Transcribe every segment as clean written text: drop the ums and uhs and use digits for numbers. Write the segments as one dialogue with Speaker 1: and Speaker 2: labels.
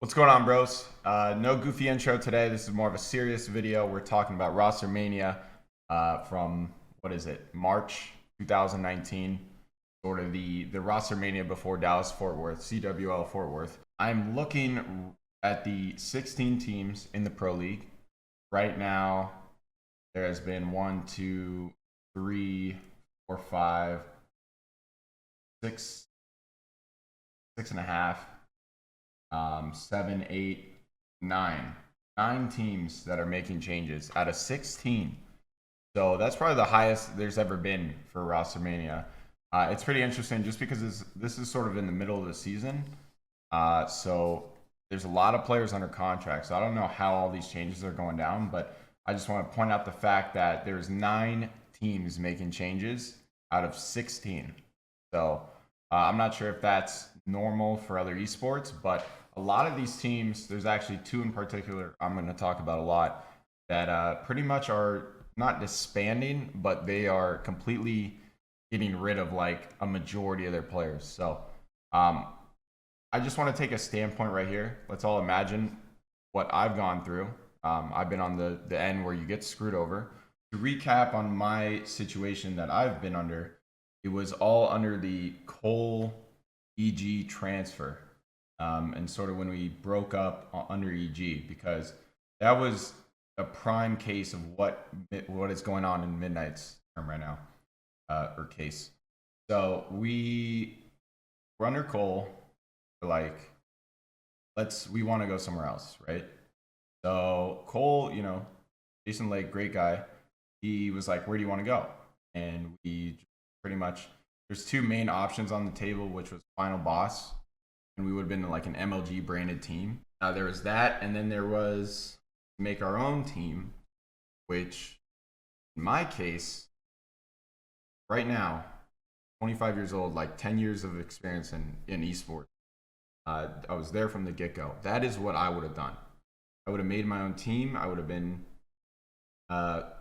Speaker 1: What's going on, bros? No goofy intro today. This is more of a serious video. We're talking about roster mania from, what is it, March 2019. Sort of the roster mania before Dallas Fort Worth, CWL Fort Worth. I'm looking at the 16 teams in the Pro League. Right now, there has been 1, 2, 3, 4, 5, 6, 6.5. 7, 8, 9. 9 teams that are making changes out of 16. So that's probably the highest there's ever been for roster mania. It's pretty interesting just because this is sort of in the middle of the season. So there's a lot of players under contract. So I don't know how all these changes are going down, but I just want to point out the fact that there's 9 teams making changes out of 16. So I'm not sure if that's normal for other esports, but a lot of these teams, there's actually 2 in particular I'm going to talk about a lot that pretty much are not disbanding, but they are completely getting rid of like a majority of their players. So I just want to take a standpoint right here. Let's all imagine what I've gone through. I've been on the end where you get screwed over. To recap on my situation that I've been under, it was all under the Cole EG transfer. And sort of when we broke up under EG, because that was a prime case of what is going on in Midnight's term right now, or case. So we were under Cole, like, we want to go somewhere else, right? So Cole, Jason Lake, great guy. He was like, where do you want to go? And we pretty much, there's 2 main options on the table, which was Final Boss, and we would have been like an MLG branded team. There was that, and then there was make our own team, which in my case, right now, 25 years old, like 10 years of experience in esports. I was there from the get-go. That is what I would have done. I would have made my own team. I would have been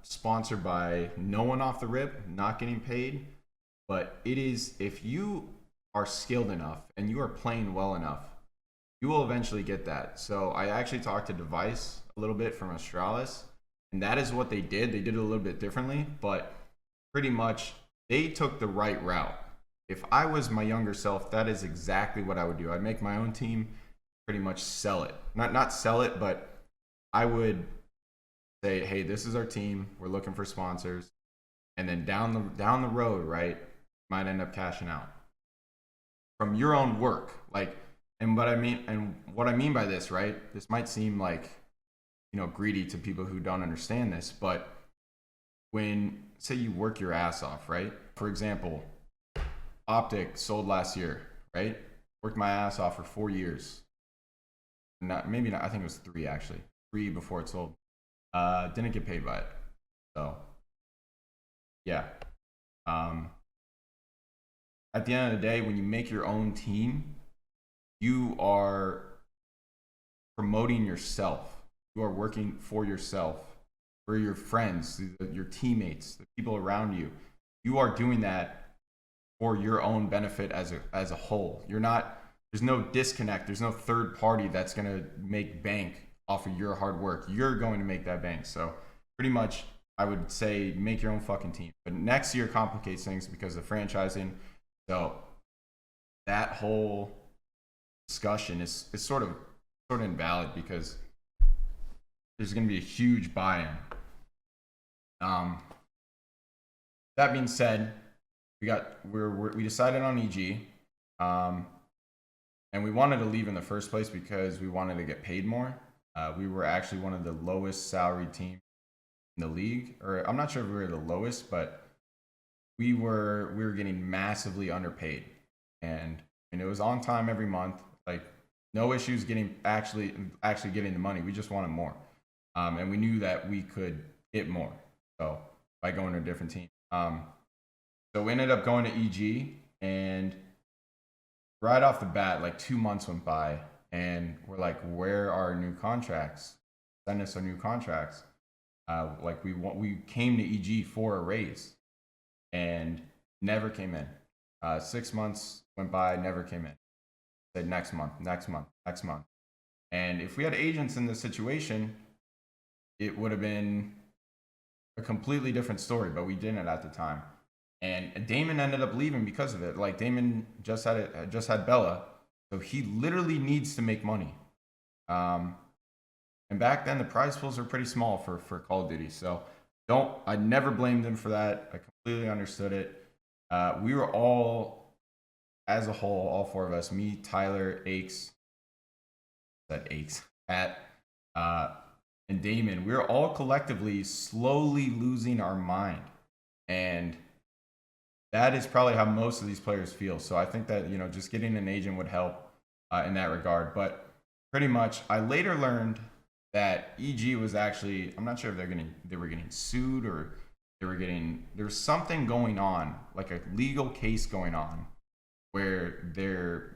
Speaker 1: sponsored by no one off the rip, not getting paid. But it is, if you are skilled enough and you are playing well enough, you will eventually get that. So I actually talked to Device a little bit from Astralis, and that is what they did. They did it a little bit differently, but pretty much they took the right route. If I was my younger self, that is exactly what I would do. I'd make my own team, pretty much sell it. Not sell it, but I would say, hey, this is our team. We're looking for sponsors. And then down the road, right, might end up cashing out from your own work. Like, and what I mean by this, right? This might seem like, greedy to people who don't understand this, but when, say, you work your ass off, right? For example, Optic sold last year, right? Worked my ass off for 4 years. Maybe not, I think it was 3 actually. 3 before it sold. Didn't get paid by it. So, yeah. At the end of the day, when you make your own team, you are promoting yourself. You are working for yourself, for your friends, your teammates, the people around you. You are doing that for your own benefit as a whole. You're not. There's no disconnect. There's no third party that's gonna make bank off of your hard work. You're going to make that bank. So pretty much, I would say make your own fucking team. But next year complicates things because of franchising. So that whole discussion is sort of invalid because there's going to be a huge buy-in. That being said, we decided on EG, and we wanted to leave in the first place because we wanted to get paid more. We were actually one of the lowest salaried teams in the league, or I'm not sure if we were the lowest, but we were getting massively underpaid, and it was on time every month, like no issues getting actually getting the money. We just wanted more, and we knew that we could get more, so by going to a different team. So we ended up going to EG, and right off the bat, like 2 months went by, and we're like, where are our new contracts? Send us our new contracts. Like we came to EG for a raise, and never came in. 6 months went by, never came in. Said next month, next month, next month. And if we had agents in this situation, it would have been a completely different story, but we didn't at the time. And Damon ended up leaving because of it. Like Damon just had Bella, so he literally needs to make money. And back then the prize pools were pretty small for Call of Duty. So I never blamed them for that. I completely understood it. We were all, as a whole, all four of us, me, Tyler, Pat, and Damon, we were all collectively slowly losing our mind. And that is probably how most of these players feel. So I think that, just getting an agent would help in that regard. But pretty much, I later learned that EG was actually, I'm not sure if they were getting sued, or there's something going on, like a legal case going on, where their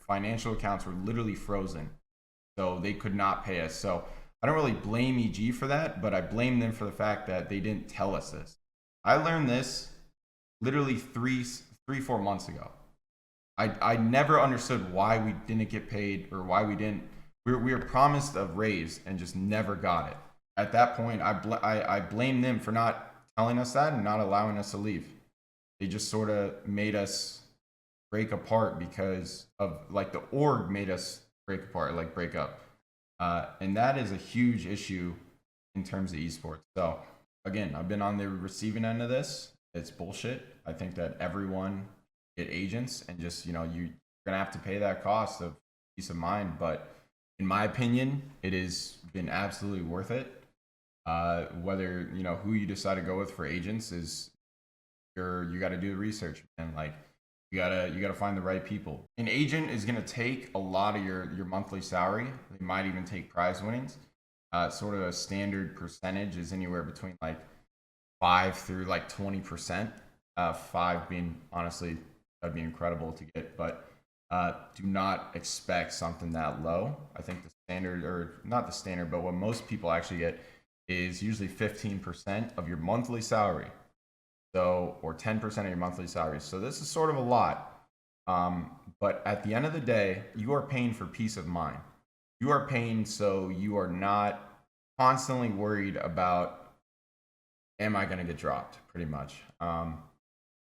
Speaker 1: financial accounts were literally frozen. So they could not pay us. So I don't really blame EG for that, but I blame them for the fact that they didn't tell us this. I learned this literally 4 months ago. I never understood why we didn't get paid, or why we were promised a raise and just never got it. At that point, I blame them for not telling us that and not allowing us to leave. They just sort of made us break apart because of, like, the org made us break apart, like break up. And that is a huge issue in terms of esports. So again, I've been on the receiving end of this. It's bullshit. I think that everyone get agents, and just, you're going to have to pay that cost of peace of mind. But in my opinion, it has been absolutely worth it. Whether, who you decide to go with for agents is you got to do the research, and like, you gotta find the right people. An agent is gonna take a lot of your monthly salary. They might even take prize winnings. Sort of a standard percentage is anywhere between like 5 through like 20%. 5 being, honestly, that'd be incredible to get, but do not expect something that low. I think the standard, or not the standard, but what most people actually get is usually 15% of your monthly salary. So, or 10% of your monthly salary. So this is sort of a lot. But at the end of the day, you are paying for peace of mind. You are paying so you are not constantly worried about, am I going to get dropped, pretty much.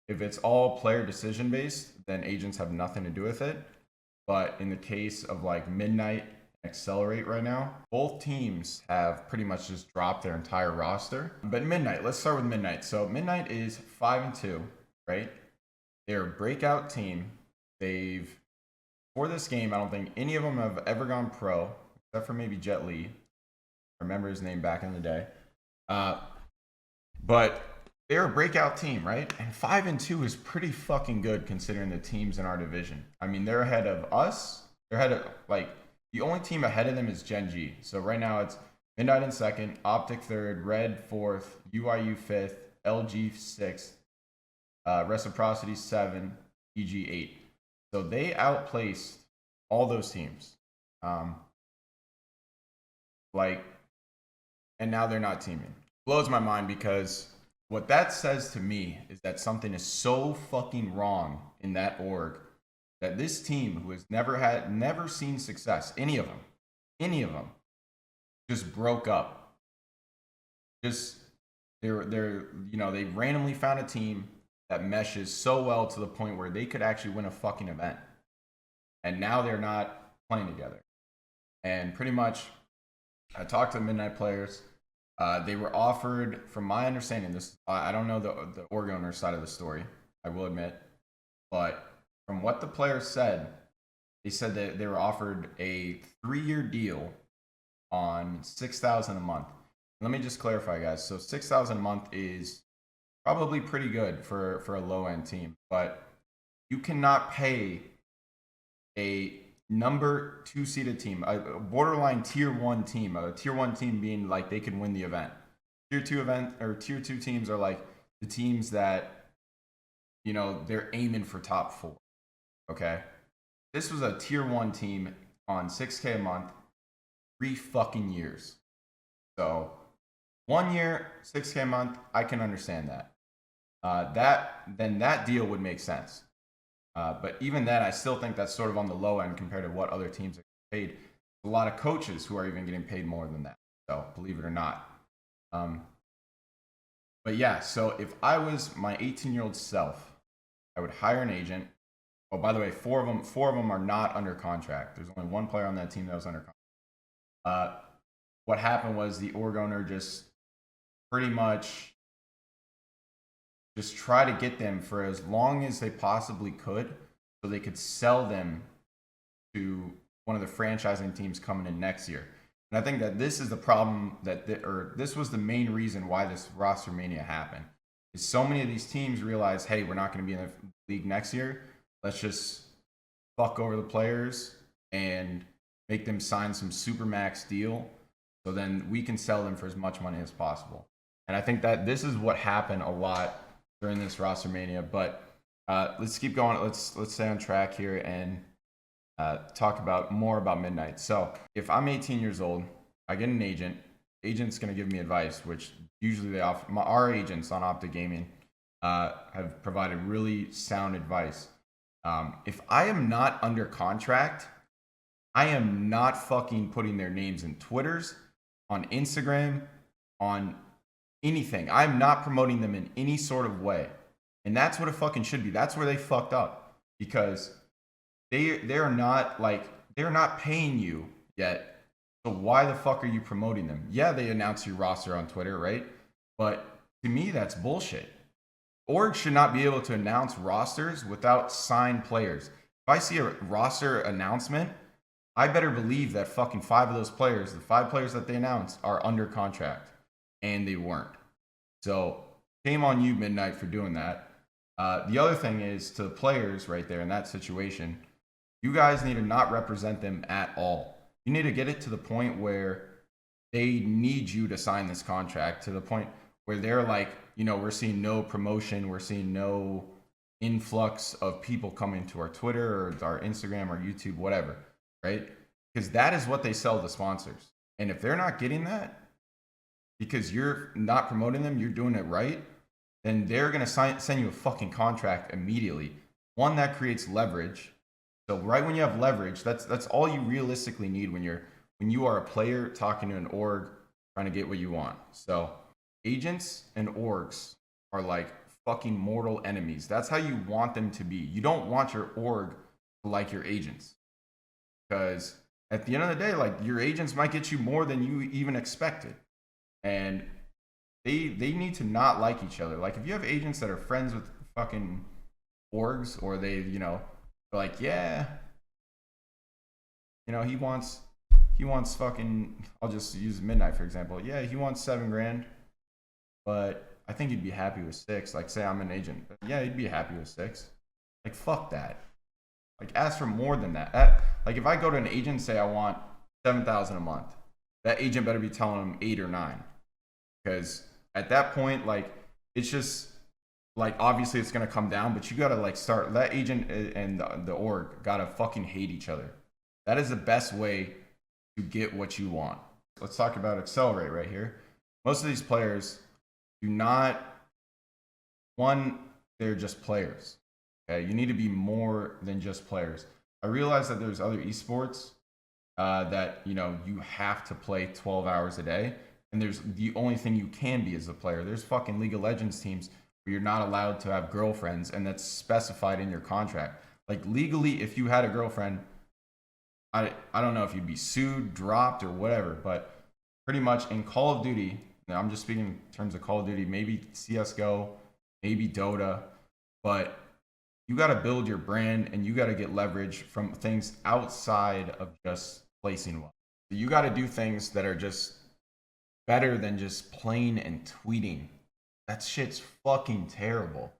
Speaker 1: If it's all player decision based, then agents have nothing to do with it. But in the case of like Midnight, Accelerate right now, both teams have pretty much just dropped their entire roster. But Midnight, let's start with Midnight. So Midnight is 5-2, right? They're a breakout team. For this game, I don't think any of them have ever gone pro, except for maybe Jet Li. I remember his name back in the day. But they're a breakout team, right? And 5-2 is pretty fucking good considering the teams in our division. I mean, they're ahead of us. They're ahead of, like, the only team ahead of them is Gen G. So right now it's Midnight in second, Optic third, Red fourth, UIU fifth, LG sixth, Reciprocity 7, EG 8. So they outplaced all those teams. And now they're not teaming. Blows my mind, because what that says to me is that something is so fucking wrong in that org, that this team, who has never seen success, any of them, just broke up. Just they randomly found a team that meshes so well to the point where they could actually win a fucking event, and now they're not playing together. And pretty much, I talked to the Midnight players. They were offered, from my understanding, I don't know the org owner side of the story, I will admit, but from what the players said, they said that they were offered a 3-year deal on $6,000 a month. Let me just clarify, guys. So $6,000 a month is probably pretty good for a low-end team, but you cannot pay a number 2 seeded team, a borderline tier 1 team, a tier 1 team being like they can win the event. Tier 2 teams are like the teams that, they're aiming for top 4. Okay, this was a tier 1 team on $6K a month, 3 fucking years. So 1 year, $6K a month, I can understand that. That deal would make sense. But even then, I still think that's sort of on the low end compared to what other teams are paid. A lot of coaches who are even getting paid more than that. So believe it or not. But yeah, so if I was my 18-year-old self, I would hire an agent. Oh, by the way, four of them are not under contract. There's only one player on that team that was under contract. What happened was the org owner just pretty much just try to get them for as long as they possibly could so they could sell them to one of the franchising teams coming in next year. And I think that this is the problem or this was the main reason why this roster mania happened. Is so many of these teams realize, hey, we're not going to be in the league next year. Let's just fuck over the players and make them sign some supermax deal so then we can sell them for as much money as possible. And I think that this is what happened a lot during this roster mania. But let's keep going. Let's stay on track here and talk about more about Midnight. So if I'm 18 years old, I get an agent. Agent's going to give me advice, which usually they offer. Our agents on Optic Gaming have provided really sound advice. If I am not under contract, I am not fucking putting their names in Twitters, on Instagram, on anything. I'm not promoting them in any sort of way. And that's what it fucking should be. That's where they fucked up. Because they're not paying you yet. So why the fuck are you promoting them? Yeah, they announce your roster on Twitter, right? But to me, that's bullshit. Org should not be able to announce rosters without signed players. If I see a roster announcement, I better believe that fucking 5 of those players, the 5 players that they announced, are under contract. And they weren't. So shame on you, Midnight, for doing that. The other thing is, to the players right there in that situation, you guys need to not represent them at all. You need to get it to the point where they need you to sign this contract, to the point where they're like, we're seeing no promotion, we're seeing no influx of people coming to our Twitter or our Instagram or YouTube, whatever, right? Because that is what they sell to sponsors. And if they're not getting that, because you're not promoting them, you're doing it right, then they're going to send you a fucking contract immediately. One, that creates leverage. So right when you have leverage, that's all you realistically need when you are a player talking to an org trying to get what you want. So agents and orgs are like fucking mortal enemies. That's how you want them to be. You don't want your org to like your agents. Because at the end of the day, like, your agents might get you more than you even expected. And they need to not like each other. Like, if you have agents that are friends with fucking orgs, or they, like, yeah, he wants fucking, I'll just use Midnight for example. Yeah, he wants $7,000, but I think he'd be happy with 6. Like, say I'm an agent. Yeah, he'd be happy with 6. Like, fuck that. Like, ask for more than that. Like, if I go to an agent and say I want $7,000 a month, that agent better be telling him 8 or 9. Because at that point, like, it's just, like, obviously it's going to come down, but you got to, like, start, that agent and the org got to fucking hate each other. That is the best way to get what you want. Let's talk about Accelerate right here. Most of these players do not, one, they're just players. Okay, you need to be more than just players. I realize that there's other esports that you have to play 12 hours a day, and there's the only thing you can be as a player. There's fucking League of Legends teams where you're not allowed to have girlfriends, and that's specified in your contract. Like, legally, if you had a girlfriend, I don't know if you'd be sued, dropped, or whatever, but pretty much in Call of Duty, I'm just speaking in terms of Call of Duty, maybe CSGO, maybe Dota, but you got to build your brand, and you got to get leverage from things outside of just placing well. You got to do things that are just better than just playing and tweeting. That shit's fucking terrible.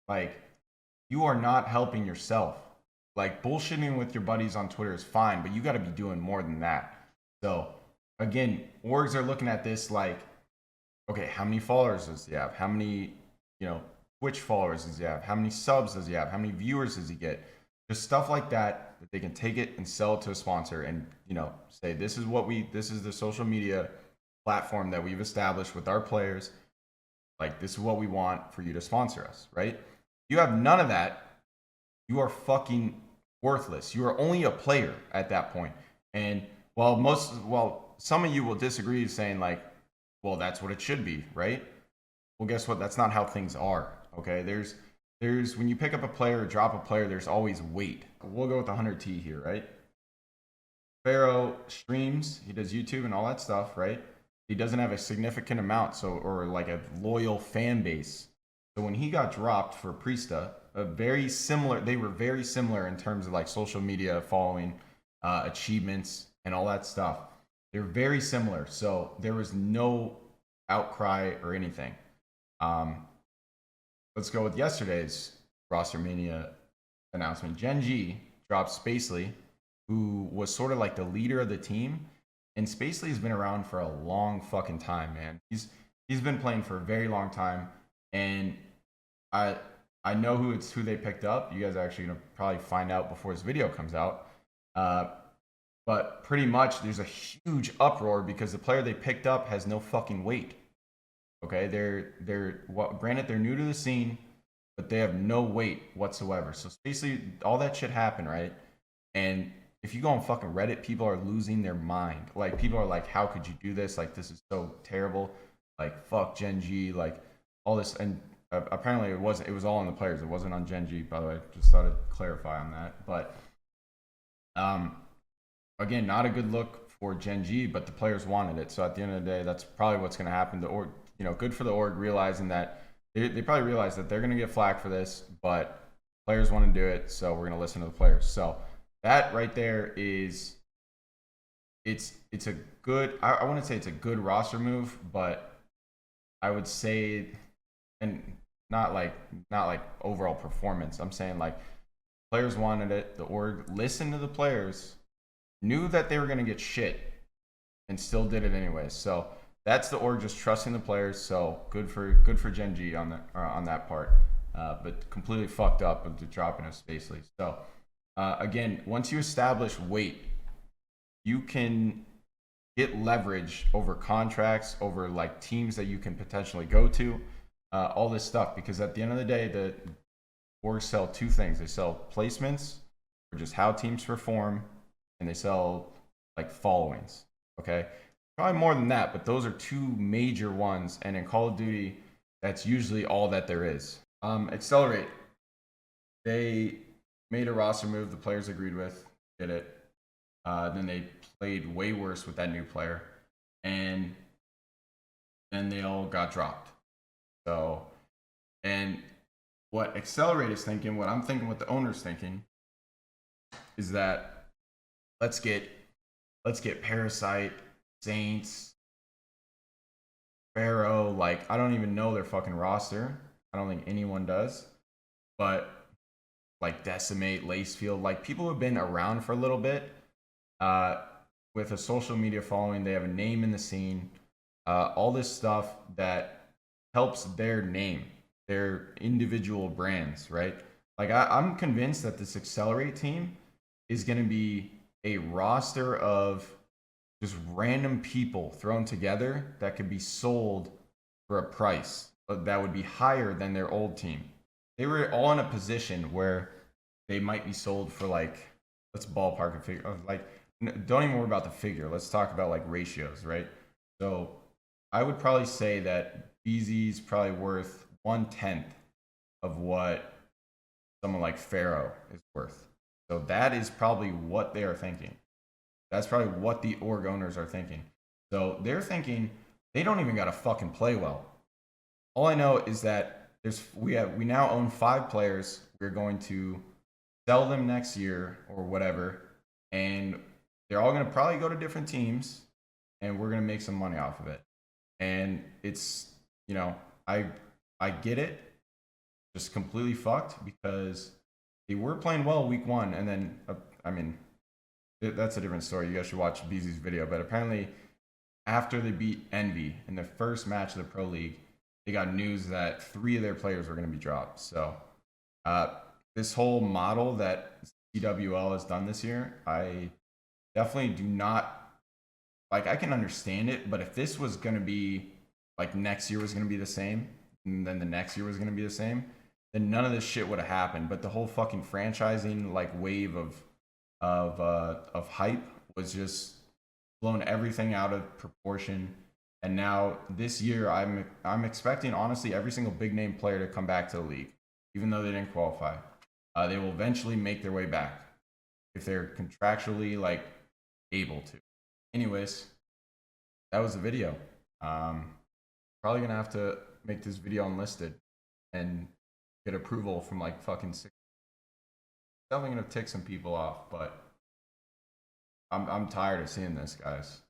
Speaker 1: Like, you are not helping yourself. Like, bullshitting with your buddies on Twitter is fine, but you got to be doing more than that. So, again, orgs are looking at this like, okay, how many followers does he have? How many, Twitch followers does he have? How many subs does he have? How many viewers does he get? Just stuff like that they can take it and sell it to a sponsor and, say, this is the social media platform that we've established with our players. Like, this is what we want for you to sponsor us, right? You have none of that. you are fucking worthless. You are only a player at that point. And while some of you will disagree, saying like, well, that's what it should be, right? Well, guess what? That's not how things are. Okay, there's when you pick up a player or drop a player, there's always weight. We'll go with the 100T here, right? Pharaoh streams, he does YouTube and all that stuff, right? He doesn't have a significant amount, or like a loyal fan base. So when he got dropped for Priesta, they were very similar in terms of like social media following, achievements, and all that stuff. They're very similar. So there was no outcry or anything. Let's go with yesterday's roster mania announcement. Gen G dropped Spacely, who was sort of like the leader of the team. And Spacely has been around for a long fucking time, man. He's been playing for a very long time, and I know who they picked up. You guys are actually gonna probably find out before this video comes out. But pretty much there's a huge uproar because the player they picked up has no fucking weight. Okay, granted they're new to the scene, but they have no weight whatsoever. So basically, all that shit happened, right? And if you go on fucking Reddit, people are losing their mind. Like, people are like, how could you do this? Like, this is so terrible. Like, fuck Gen G. Like, all this. And apparently it was all on the players. It wasn't on Gen G, by the way. Just thought I'd clarify on that. But again, not a good look for Gen G, but the players wanted it. So at the end of the day, that's probably what's going to happen. The org, good for the org, realizing that they probably realize that they're going to get flack for this, but players want to do it, so we're going to listen to the players. So that right there is, it's a good, I want to say it's a good roster move, but I would say, and not like overall performance. I'm saying like players wanted it. The org listened to the players, knew that they were going to get shit, and still did it anyways. So that's the org just trusting the players. So good for Gen G on that part. But completely fucked up with the dropping of Spacely. So again, once you establish weight, you can get leverage over contracts, over like teams that you can potentially go to, all this stuff. Because at the end of the day, the orgs sell two things. They sell placements, or just how teams perform, and they sell like followings. Okay, probably more than that, but those are two major ones. And in Call of Duty, that's usually all that there is. Accelerate. They made a roster move the players agreed with, did it. Then they played way worse with that new player, and then they all got dropped. So, and what Accelerate is thinking, what I'm thinking, what the owner's thinking, is that let's get Parasite, Saints, Pharaoh. Like, I don't even know their fucking roster. I don't think anyone does. But like Decimate, Lacefield, like people who have been around for a little bit, with a social media following, they have a name in the scene, all this stuff that helps their name, their individual brands, right? Like I'm convinced that this Accelerate team is going to be a roster of just random people thrown together that could be sold for a price that would be higher than their old team. They were all in a position where they might be sold for like, let's ballpark a figure, like, don't even worry about the figure. Let's talk about like ratios, right? So I would probably say that BZ's probably worth 1/10 of what someone like Pharaoh is worth. So that is probably what they are thinking. That's probably what the org owners are thinking. So they're thinking they don't even got to fucking play well. All I know is that we now own 5 players. We're going to sell them next year or whatever, and they're all going to probably go to different teams, and we're going to make some money off of it. And it's, I get it, just completely fucked, because they were playing well week 1, and then that's a different story. You guys should watch BZ's video. But apparently, after they beat Envy in their first match of the Pro League, they got news that 3 of their players were going to be dropped. So this whole model that CWL has done this year, I definitely do not like. I can understand it, but if this was going to be like next year was going to be the same, and then the next year was going to be the same, then none of this shit would have happened. But the whole fucking franchising like wave of hype was just blown everything out of proportion. And now this year, I'm expecting honestly every single big name player to come back to the league, even though they didn't qualify. They will eventually make their way back if they're contractually like able to. Anyways, that was the video. Probably gonna have to make this video unlisted and get approval from like fucking six. Definitely gonna tick some people off, but I'm tired of seeing this, guys.